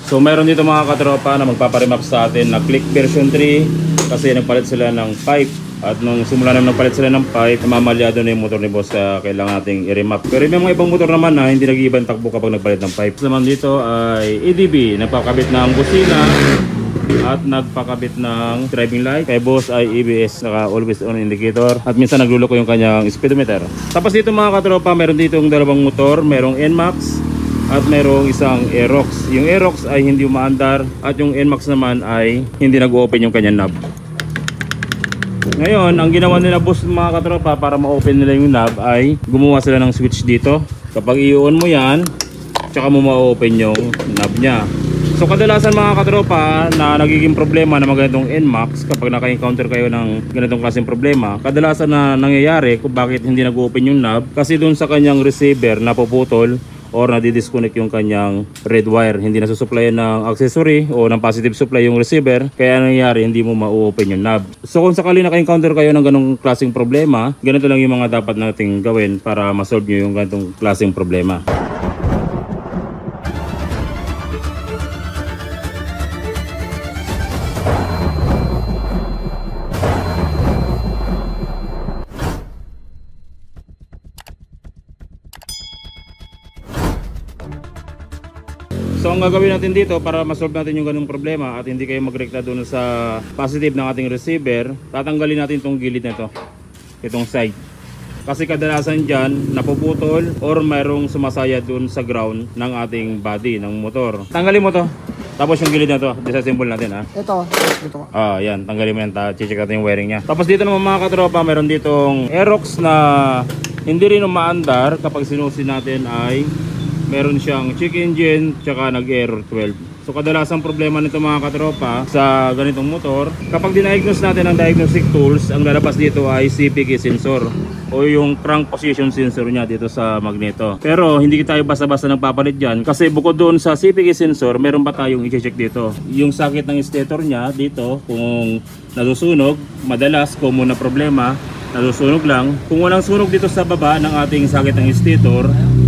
So meron dito mga katropa na magpaparemap sa atin na Click version 3 kasi nagpalit sila ng pipe. At nung simula naman nagpalit sila ng pipe, mamalyado na yung motor ni boss kaya kailangan nating i-remap. Pero may mga ibang motor naman na hindi nag-iibang takbo kapag nagpalit ng pipe. Naman dito ay EDB, nagpakabit ng busina at nagpakabit ng driving light. Kay boss ay ABS, naka always on indicator. At minsan nagluloko yung kanyang speedometer. Tapos dito mga katropa, meron dito yung dalawang motor, merong NMAX at merong isang Aerox. Yung Aerox ay hindi umaandar at yung NMAX naman ay hindi nag-open yung kanyang knob. Ngayon, ang ginawa nila boss mga katropa para ma-open nila yung knob ay gumawa sila ng switch dito. Kapag i-on mo yan, tsaka mo ma-open yung knob nya. So kadalasan mga katropa na nagiging problema na mga ganitong NMAX, kapag naka-encounter kayo ng ganitong klaseng problema, kadalasan na nangyayari kung bakit hindi nag-open yung knob kasi dun sa kanyang receiver napuputol or nadidisconnect yung kanyang red wire. Hindi nasusupplyan ng accessory o ng positive supply yung receiver, kaya nangyayari hindi mo ma-open yung knob. So kung sakali naka-encounter kayo ng ganong klaseng problema, ganito lang yung mga dapat nating gawin para ma-solve nyo yung ganitong klaseng problema. So ang gagawin natin dito para ma-solve natin yung ganung problema at hindi kayo magrekta doon sa positive ng ating receiver, tatanggalin natin itong gilid na ito, itong side. Kasi kadalasan dyan napuputol or mayroong sumasaya doon sa ground ng ating body ng motor. Tanggalin mo to. Tapos yung gilid na to, disassemble natin ha. Ito. Yan, tanggalin mo yan, check natin yung wiring nya. Tapos dito naman mga katropa, meron ditong Aerox na hindi rin umaandar kapag sinusi natin ay meron siyang check engine tsaka nag-error 12. So kadalasang problema nito mga katropa sa ganitong motor, kapag diniagnose natin ang diagnostic tools, ang lalabas dito ay CPK sensor o yung crank position sensor niya dito sa magneto. Pero hindi tayo basta-basta nagpapalit dyan kasi bukod doon sa CPK sensor, meron pa tayong i-check dito. Yung sakit ng stator niya dito, kung nasusunog, madalas common na problema, nasusunog lang. Kung walang sunog dito sa baba ng ating sakit ng stator,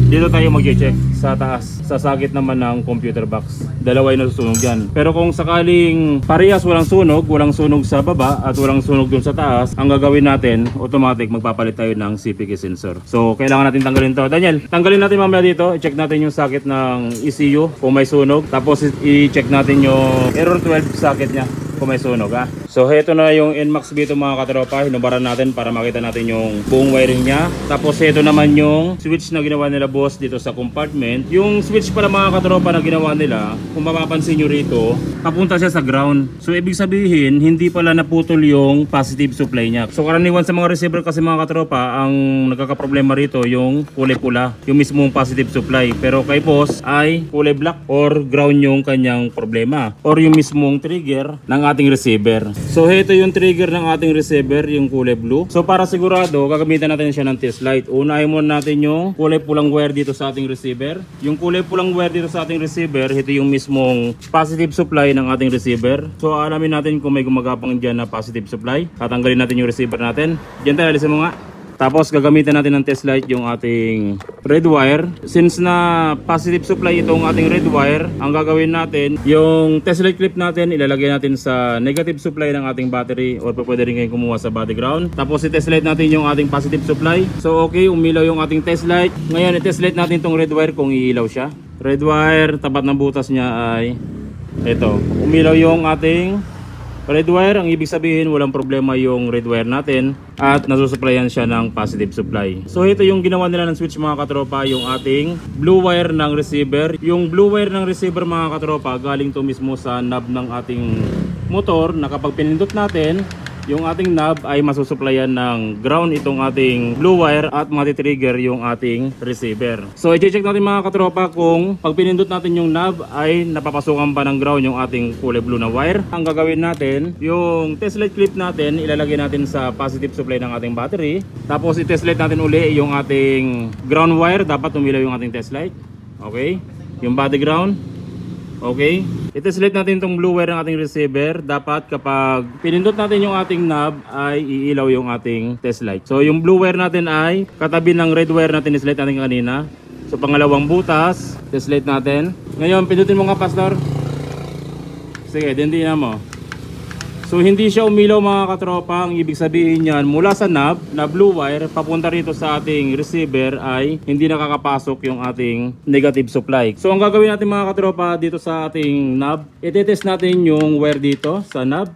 dito tayo mag-check sa taas, sa sakit naman ng computer box. Dalawa yung nasusunog dyan. Pero kung sakaling parehas walang sunog sa baba at walang sunog dun sa taas, ang gagawin natin, automatic magpapalit tayo ng CPK sensor. So kailangan natin tanggalin to. Daniel, tanggalin natin mamaya dito. I-check natin yung sakit ng ECU kung may sunog. Tapos i-check natin yung error 12 sakit nya kung may sunog ha. So heto na yung NMAX dito mga katropa. Hinubaran natin para makita natin yung buong wiring nya. Tapos heto naman yung switch na ginawa nila boss dito sa compartment. Yung switch pala mga katropa na ginawa nila, kung mapapansin nyo rito, papunta siya sa ground. So ibig sabihin, hindi pala naputol yung positive supply nya. So karaniwan sa mga receiver kasi mga katropa, ang nagkakaproblema rito yung kulay pula, yung mismong positive supply. Pero kay boss ay kulay black or ground yung kanyang problema or yung mismong trigger ng ating receiver. So ito yung trigger ng ating receiver, yung kulay blue. So para sigurado, gagamitan natin siya ng test light. Unahin muna natin yung kulay pulang wire dito sa ating receiver. Yung kulay pulang wire dito sa ating receiver, ito yung mismong positive supply ng ating receiver. So alamin natin kung may gumagapang dyan na positive supply. Tatanggalin natin yung receiver natin. Diyan tayo, alisin mo nga. Tapos gagamitan natin ng test light yung ating red wire. Since na positive supply itong ating red wire, ang gagawin natin, yung test light clip natin ilalagay natin sa negative supply ng ating battery or pwede rin kayo kumuha sa body ground. Tapos i-test light natin yung ating positive supply. So okay, umilaw yung ating test light. Ngayon i-test light natin itong red wire kung iilaw siya. Red wire, tapat ng butas niya ay ito. Umilaw yung ating red wire, ang ibig sabihin walang problema yung red wire natin at nasusupplyan siya ng positive supply. So ito yung ginawa nila ng switch mga katropa, yung ating blue wire ng receiver. Yung blue wire ng receiver mga katropa, galing to mismo sa knob ng ating motor na kapag pinindot natin, yung ating knob ay masusupplyan ng ground itong ating blue wire at matitrigger yung ating receiver. So i-check natin mga katropa kung pag pinindot natin yung knob ay napapasukan pa ng ground yung ating kulay blue na wire. Ang gagawin natin, yung test light clip natin ilalagay natin sa positive supply ng ating battery. Tapos i-test light natin uli yung ating ground wire, dapat umilaw yung ating test light. Okay? Yung body ground. Okay? I-test light natin itong blue wire ng ating receiver. Dapat kapag pinindot natin yung ating knob ay iilaw yung ating test light. So yung blue wire natin ay katabi ng red wire natin test light natin kanina. So pangalawang butas, test light natin. Ngayon pindutin mo nga pastor. Sige, dindihan mo. So hindi siya umilaw mga katropa. Ang ibig sabihin niyan, mula sa knob na blue wire papunta rito sa ating receiver ay hindi nakakapasok yung ating negative supply. So ang gagawin natin mga katropa dito sa ating knob, i-test natin yung wire dito sa knob.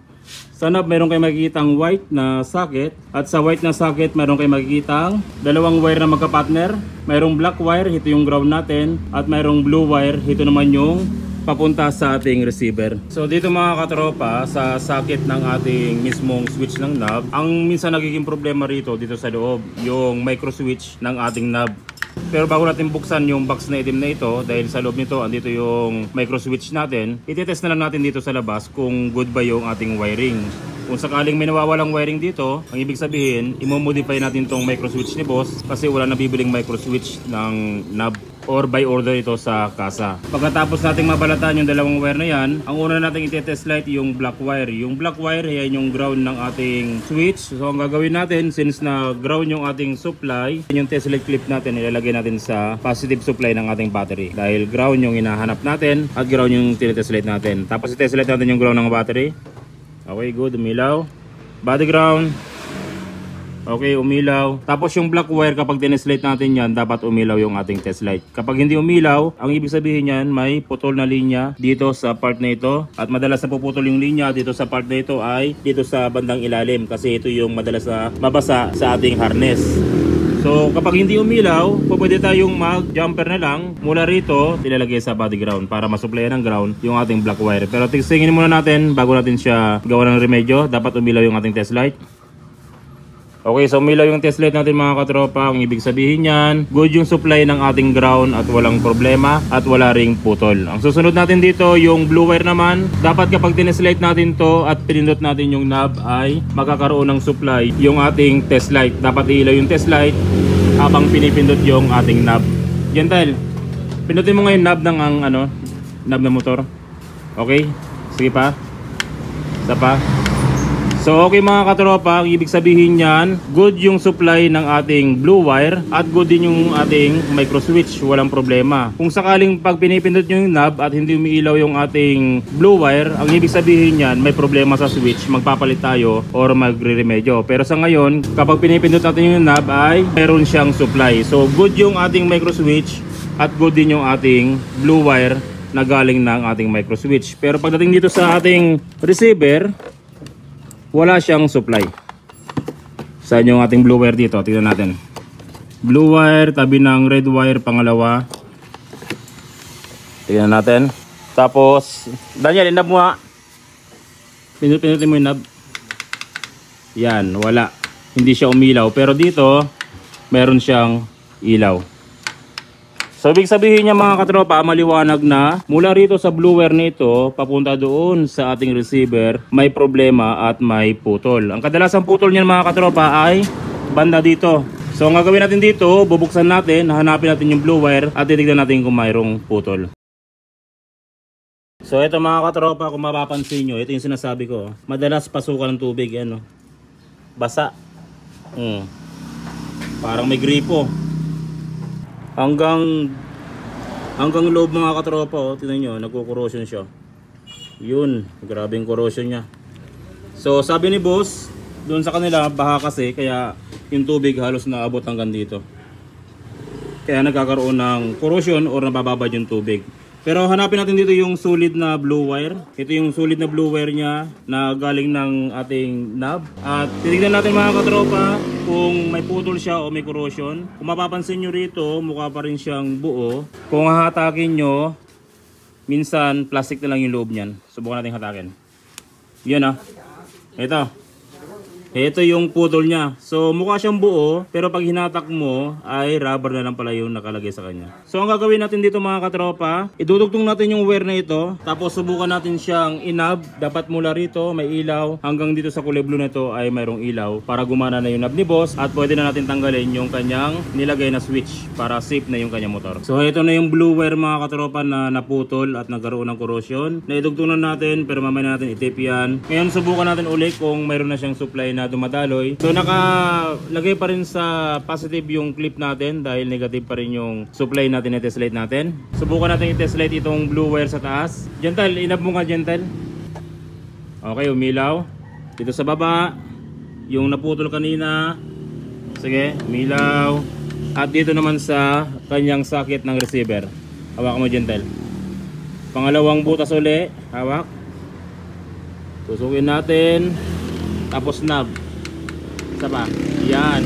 Sa knob meron kayo makikitang white na socket, at sa white na socket meron kayo makikitang dalawang wire na magka-partner. Mayroong black wire, ito yung ground natin, at mayroong blue wire, ito naman yung papunta sa ating receiver. So dito mga katropa, sa socket ng ating mismong switch ng knob, ang minsan nagiging problema rito dito sa loob, yung micro switch ng ating knob. Pero bago natin buksan yung box na itim na ito, dahil sa loob nito andito yung micro switch natin, itetest na lang natin dito sa labas kung good ba yung ating wiring. Kung sakaling may nawawalang wiring dito, ang ibig sabihin, i-modify natin tong micro switch ni boss kasi wala na bibiling micro switch ng knob, or by order ito sa kasa. Pagkatapos nating mabalatan yung dalawang wire na yan, ang una nating i-test light yung black wire. Yung black wire, yan yung ground ng ating switch. So ang gagawin natin, since na ground yung ating supply, yung test light clip natin ilalagay natin sa positive supply ng ating battery. Dahil ground yung hinahanap natin at ground yung tinetest light natin. Tapos i-test light natin yung ground ng battery. Okay, good, umilaw. Body ground. Okay, umilaw. Tapos yung black wire, kapag tinest light natin yan, dapat umilaw yung ating test light. Kapag hindi umilaw, ang ibig sabihin yan, may putol na linya dito sa part na ito. At madalas na puputol yung linya dito sa part na ito ay dito sa bandang ilalim. Kasi ito yung madalas na mabasa sa ating harness. So kapag hindi umilaw, pwede tayong mag-jumper na lang mula rito, ilalagay sa body ground para masuplayan ng ground yung ating black wire. Pero tingnan muna natin bago natin siya gawa ng remedyo. Dapat umilaw yung ating test light. Okay, so umilaw yung test light natin mga katropa. Ang ibig sabihin yan, good yung supply ng ating ground at walang problema at wala ring putol. Ang susunod natin dito, yung blue wire naman. Dapat kapag tinest light natin to at pinindot natin yung knob ay magkakaroon ng supply yung ating test light. Dapat ilaw yung test light habang pinipindot yung ating knob. Gentle, pindutin mo ngayon knob ng knob ng motor. Okay, sige pa. Isa pa. So okay mga katropa, ang ibig sabihin niyan, good yung supply ng ating blue wire at good din yung ating micro switch, walang problema. Kung sakaling pag pinipindot nyo yung knob at hindi umiilaw yung ating blue wire, ang ibig sabihin niyan, may problema sa switch, magpapalit tayo or magre-remedyo. Pero sa ngayon, kapag pinipindot natin yung knob ay meron siyang supply. So good yung ating micro switch at good din yung ating blue wire na galing ng ating micro switch. Pero pagdating dito sa ating receiver, wala siyang supply. Saan yung ating blue wire dito? Tingnan natin. Blue wire, tabi ng red wire, pangalawa. Tingnan natin. Tapos, Daniel, inab mo ha. Pinutin mo yung knob. Yan, wala. Hindi siya umilaw. Pero dito, meron siyang ilaw. So ibig sabihin niya mga katropa, maliwanag na mula rito sa blue wire nito papunta doon sa ating receiver may problema at may putol. Ang kadalasang putol niyan mga katropa ay banda dito. So ang gagawin natin dito, bubuksan natin, hanapin natin yung blue wire at titignan natin kung mayroong putol. So ito mga katropa, kung mapapansin nyo, ito yung sinasabi ko. Madalas pasukan ng tubig, ano, basa. Parang may gripo. Hanggang loob mga katropa, oh, tingnan nyo, nagko-corrosion siya. Yun, grabing corrosion niya. So sabi ni boss, doon sa kanila baha kasi, kaya yung tubig halos naabot hanggang dito. Kaya nagkakaroon ng corrosion or nabababad yung tubig. Pero hanapin natin dito yung solid na blue wire. Ito yung solid na blue wire niya na galing ng ating knob. At titignan natin mga katropa kung may putol siya o may corrosion. Kung mapapansin nyo rito, mukha pa rin siyang buo. Kung hahatakin nyo, minsan plastic na lang yung loob niyan. Subukan natin hatakin. Yun ah. Ito yung putol niya. So mukha siyang buo, pero pag hinatak mo ay rubber na lang pala yung nakalagay sa kanya. So ang gagawin natin dito mga katropa, idudugtong natin yung wire na ito. Tapos subukan natin siyang inab. Dapat mula rito may ilaw. Hanggang dito sa kulay blue na ito ay mayroong ilaw para gumana na yung knob ni boss. At pwede na natin tanggalin yung kanyang nilagay na switch para safe na yung kanyang motor. So ito na yung blue wire mga katropa na naputol at nagkaroon ng corrosion. Naidugtong na natin pero mamaya natin itip yan. Ngayon subukan natin ulit kung mayroon na siyang supply na dumadaloy. So nakalagay pa rin sa positive yung clip natin dahil negative pa rin yung supply natin na test light natin. Subukan natin i-test light itong blue wire sa taas. Gentle, inab mo nga gentle. Okay, umilaw. Dito sa baba, yung naputol kanina. Sige, umilaw. At dito naman sa kanyang socket ng receiver. Hawak mo, gentle. Pangalawang butas uli, hawak. Susukin natin. Tapos knob. Isa pa. Yan.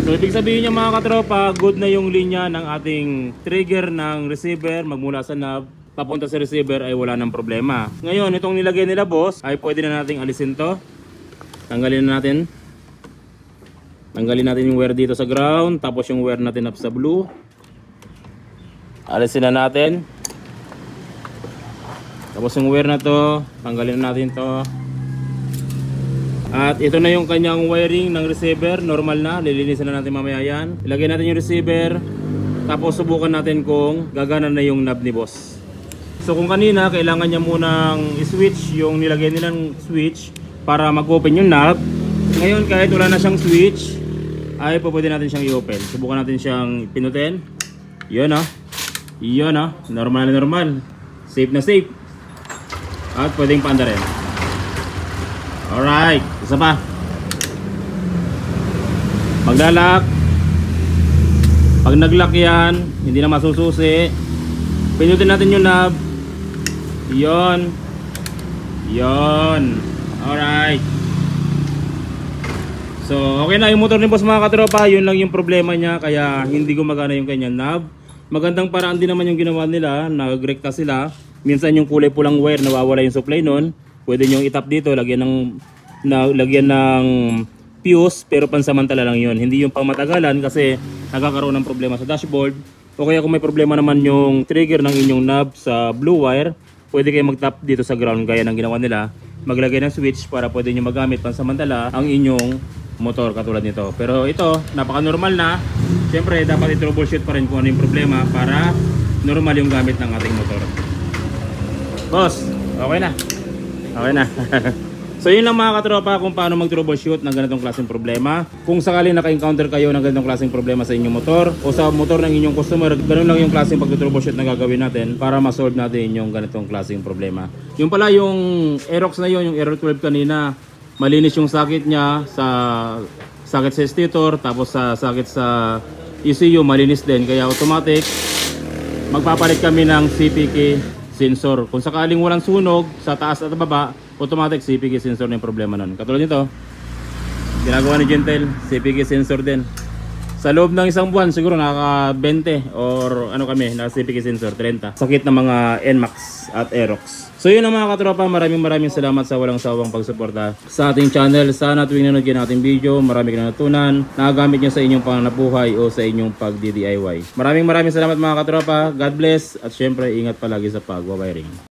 So ibig sabihin niya mga katropa, good na yung linya ng ating trigger ng receiver magmula sa knob papunta sa receiver ay wala nang problema. Ngayon, itong nilagay nila boss ay pwede na nating alisin to. Tanggalin na natin. Tanggalin natin yung wire dito sa ground, tapos yung wire natin up sa blue. Alisin na natin. Tapos yung wire na to, tanggalin na natin to. At ito na yung kanyang wiring ng receiver, normal na, lilinisan na natin mamaya yan. Ilagay natin yung receiver, tapos subukan natin kung gagana na yung knob ni boss. So kung kanina, kailangan niya munang i-switch yung nilagay nilang switch para mag-open yung knob. Ngayon kahit wala na siyang switch, ay pwede natin siyang i-open. Subukan natin siyang pinutin. Yun o. Yun o. Normal na normal. Safe na safe. At pwedeng paanda rin. Alright, isa pa. Paglalak, pag naglock yan, hindi na masususi. Pinutin natin yung knob. Yon. Yon. Alright. So, okay na yung motor ni boss mga katropa. Yun lang yung problema niya, kaya hindi gumagana yung kanyang knob. Magandang paraan din naman yung ginawa nila. Nag-rekta sila. Minsan yung kulay pulang wire, nawawala yung supply nun. Pwede nyo itap dito, lagyan ng fuse, pero pansamantala lang yun. Hindi yung pangmatagalan kasi nagkakaroon ng problema sa dashboard. O kaya kung may problema naman yung trigger ng inyong knob sa blue wire, pwede kayo mag-tap dito sa ground gaya ng ginawa nila. Maglagay ng switch para pwede nyo magamit pansamantala ang inyong motor katulad nito. Pero ito, napaka-normal na. Siyempre, dapat i-troubleshoot pa rin kung ano yung problema para normal yung gamit ng ating motor. Boss, okay na. Okay na. So yun lang mga katropa kung paano mag-troubleshoot ng ganitong klaseng problema. Kung sakaling naka-encounter kayo ng ganitong klaseng problema sa inyong motor o sa motor ng inyong customer, ganun lang yung klaseng pag-troubleshoot na gagawin natin para ma-solve natin yung ganitong klaseng problema. Yung pala yung Aerox na yun, yung Aero 12 kanina, malinis yung socket niya sa socket sa stator, tapos sa socket sa ECU malinis din, kaya automatic magpapalit kami ng CPK sensor. Kung sakaling walang sunog sa taas at baba, automatic CPK sensor na yung problema nun. Katulad nito, ginagawa ni Gentle, CPK sensor din. Sa loob ng isang buwan, siguro nakaka 20 or ano kami, naka CPK sensor, 30. Sakit ng mga NMAX at Aerox. So yun ang mga katropa, maraming salamat sa walang sawang pagsuporta sa ating channel. Sana tuwing nanood kayo ng ating video, marami ka natutunan, nagagamit nyo sa inyong panganabuhay o sa inyong pag-DIY. Maraming salamat mga katropa, God bless, at syempre ingat palagi sa pag-wiring.